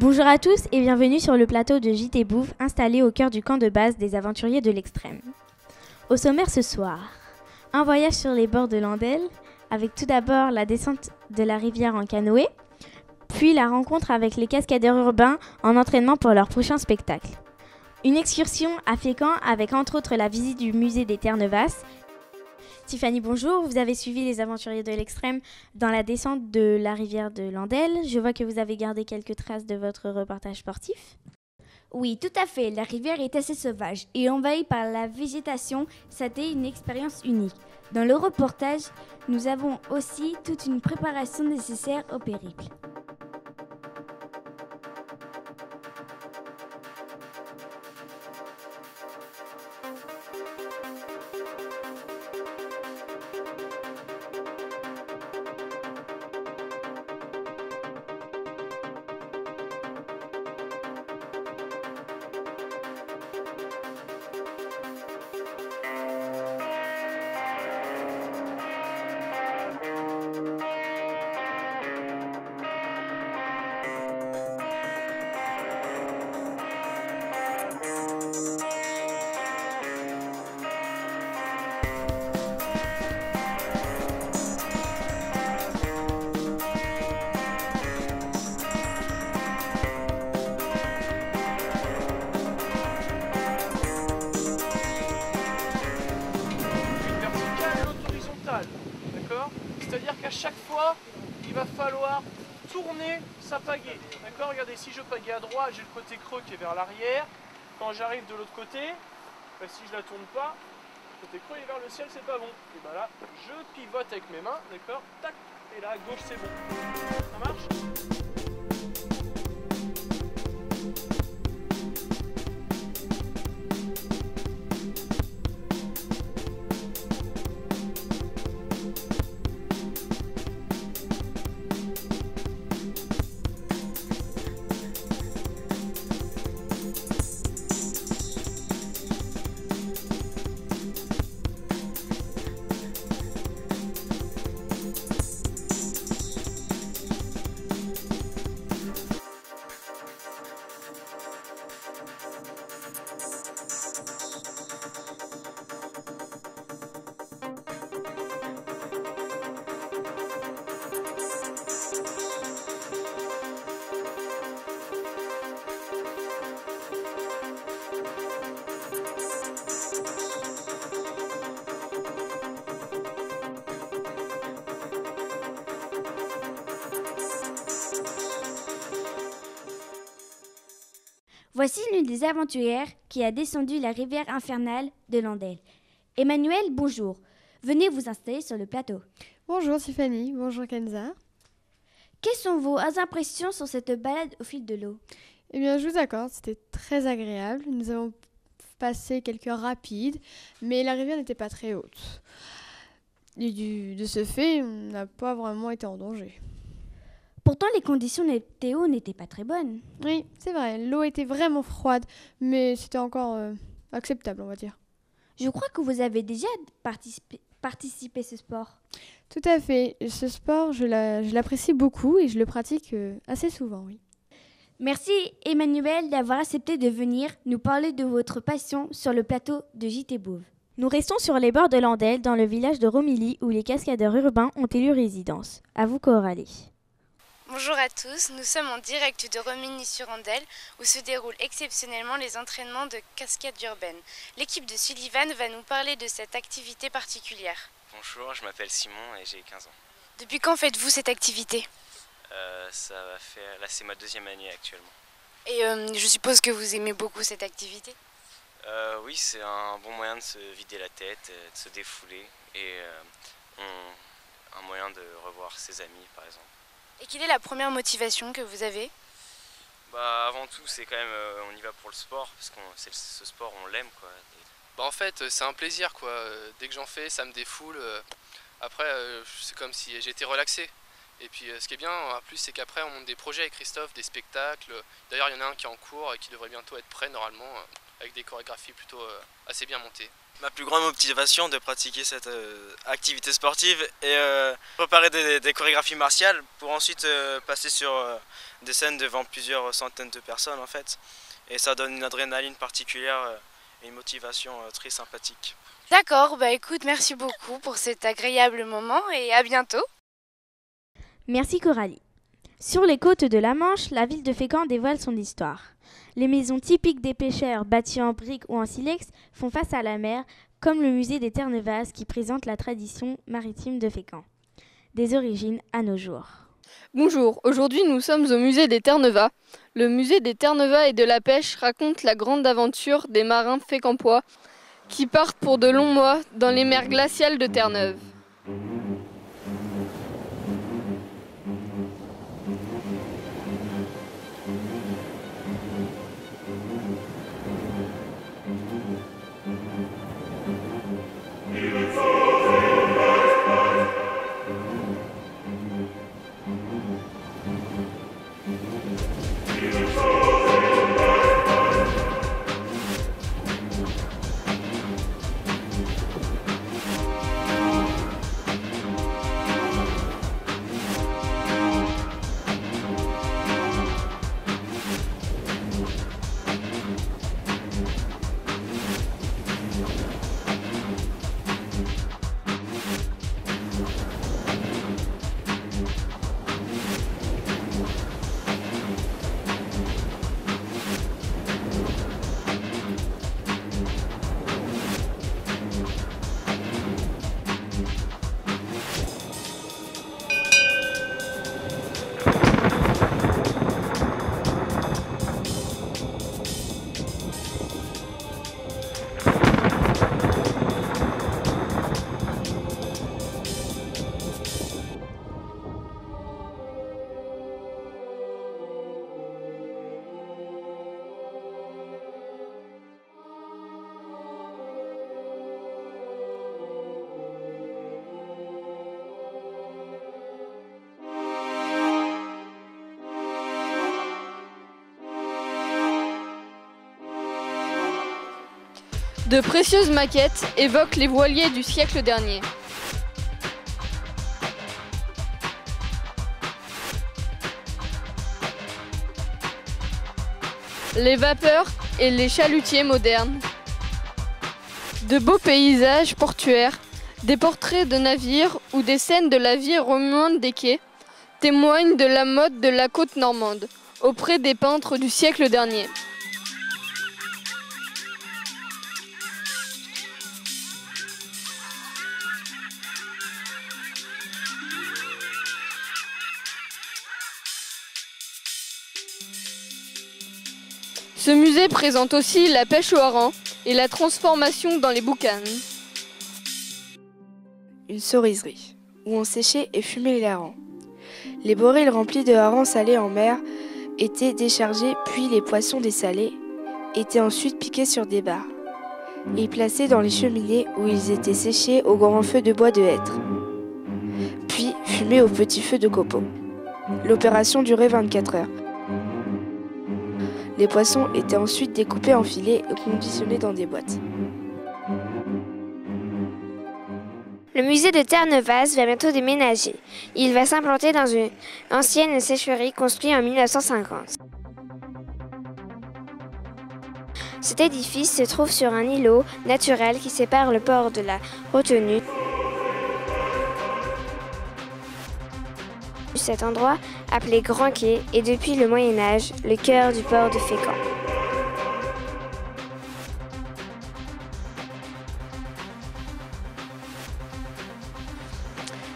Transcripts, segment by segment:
Bonjour à tous et bienvenue sur le plateau de JT Bouffe installé au cœur du camp de base des aventuriers de l'extrême. Au sommaire ce soir, un voyage sur les bords de l'Andelle avec tout d'abord la descente de la rivière en canoë, puis la rencontre avec les cascadeurs urbains en entraînement pour leur prochain spectacle. Une excursion à Fécamp avec entre autres la visite du musée des Terres Neuvasses. Tiffany, bonjour. Vous avez suivi les aventuriers de l'extrême dans la descente de la rivière de l'Andelle. Je vois que vous avez gardé quelques traces de votre reportage sportif. Oui, tout à fait. La rivière est assez sauvage et envahie par la végétation. C'était une expérience unique. Dans le reportage, nous avons aussi toute une préparation nécessaire au périple. C'est-à-dire qu'à chaque fois, il va falloir tourner sa pagaie. D'accord? Regardez, si je pagaie à droite, j'ai le côté creux qui est vers l'arrière. Quand j'arrive de l'autre côté, si je la tourne pas, le côté creux est vers le ciel, c'est pas bon. Et bien là, je pivote avec mes mains, d'accord? Tac, et là, à gauche, c'est bon. Ça marche? Voici l'une des aventurières qui a descendu la rivière infernale de l'Andelle. Emmanuel, bonjour. Venez vous installer sur le plateau. Bonjour Tiffany, bonjour Kenza. Quelles sont vos impressions sur cette balade au fil de l'eau? Eh bien, je vous accorde, c'était très agréable. Nous avons passé quelques rapides, mais la rivière n'était pas très haute. Et de ce fait, on n'a pas vraiment été en danger. Pourtant, les conditions météo n'étaient pas très bonnes. Oui, c'est vrai, l'eau était vraiment froide, mais c'était encore acceptable, on va dire. Je crois que vous avez déjà participé à ce sport. Tout à fait, ce sport, je l'apprécie beaucoup et je le pratique assez souvent, oui. Merci Emmanuel d'avoir accepté de venir nous parler de votre passion sur le plateau de JT Bouffe. Nous restons sur les bords de l'Andelle, dans le village de Romilly, où les cascadeurs urbains ont élu résidence. À vous, Coralie. Bonjour à tous, nous sommes en direct de Romilly-sur-Andelle où se déroulent exceptionnellement les entraînements de cascade urbaine. L'équipe de Sullivan va nous parler de cette activité particulière. Bonjour, je m'appelle Simon et j'ai 15 ans. Depuis quand faites-vous cette activité? Ça va faire... Là, c'est ma deuxième année actuellement. Et je suppose que vous aimez beaucoup cette activité? Oui, c'est un bon moyen de se vider la tête, de se défouler et un moyen de revoir ses amis par exemple. Et quelle est la première motivation que vous avez? Avant tout, c'est quand même, on y va pour le sport, parce que ce sport, on l'aime, quoi. En fait, c'est un plaisir, quoi. Dès que j'en fais, ça me défoule. Après, c'est comme si j'étais relaxé. Et puis, ce qui est bien, en plus, c'est qu'après, on monte des projets avec Christophe, des spectacles. D'ailleurs, il y en a un qui est en cours et qui devrait bientôt être prêt, normalement, avec des chorégraphies plutôt assez bien montées. ma plus grande motivation de pratiquer cette activité sportive et préparer des chorégraphies martiales pour ensuite passer sur des scènes devant plusieurs centaines de personnes en fait. Et ça donne une adrénaline particulière et une motivation très sympathique. D'accord, bah écoute, merci beaucoup pour cet agréable moment et à bientôt. Merci Coralie. Sur les côtes de la Manche, la ville de Fécamp dévoile son histoire. Les maisons typiques des pêcheurs, bâties en briques ou en silex, font face à la mer, comme le musée des Terres-Neuvas qui présente la tradition maritime de Fécamp, des origines à nos jours. Bonjour, aujourd'hui nous sommes au musée des Terres-Neuvas. Le musée des Terres-Neuvas et de la pêche raconte la grande aventure des marins fécampois qui partent pour de longs mois dans les mers glaciales de Terre-Neuve. De précieuses maquettes évoquent les voiliers du siècle dernier. Les vapeurs et les chalutiers modernes. De beaux paysages portuaires, des portraits de navires ou des scènes de la vie remuante des quais témoignent de la mode de la côte normande auprès des peintres du siècle dernier. Ce musée présente aussi la pêche au hareng et la transformation dans les boucanes. Une ceriserie, où on séchait et fumait les harengs. Les barils remplis de harengs salés en mer étaient déchargés, puis les poissons dessalés étaient ensuite piqués sur des barres et placés dans les cheminées où ils étaient séchés au grand feu de bois de hêtre, puis fumés au petit feu de copeaux. L'opération durait 24 heures. Les poissons étaient ensuite découpés en filets et conditionnés dans des boîtes. Le musée de Terre-Neuvas va bientôt déménager. Il va s'implanter dans une ancienne sécherie construite en 1950. Cet édifice se trouve sur un îlot naturel qui sépare le port de la retenue. Cet endroit, appelé Grand Quai, est depuis le Moyen-Âge le cœur du port de Fécamp.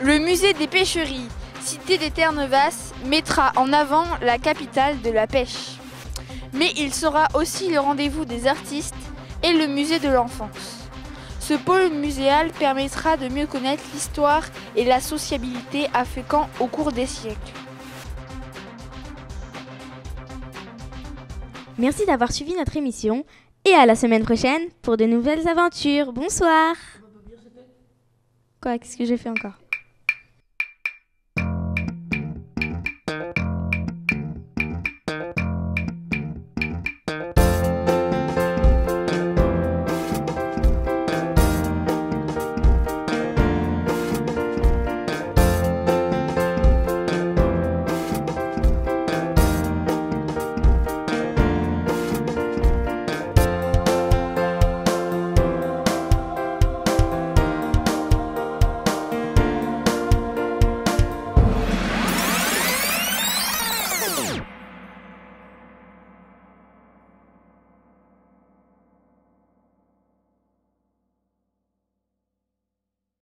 Le musée des pêcheries, cité des Terres-Neuvas, mettra en avant la capitale de la pêche. Mais il sera aussi le rendez-vous des artistes et le musée de l'enfance. Ce pôle muséal permettra de mieux connaître l'histoire et la sociabilité à Fécamp au cours des siècles. Merci d'avoir suivi notre émission et à la semaine prochaine pour de nouvelles aventures. Bonsoir. Quoi, qu'est-ce que j'ai fait encore ?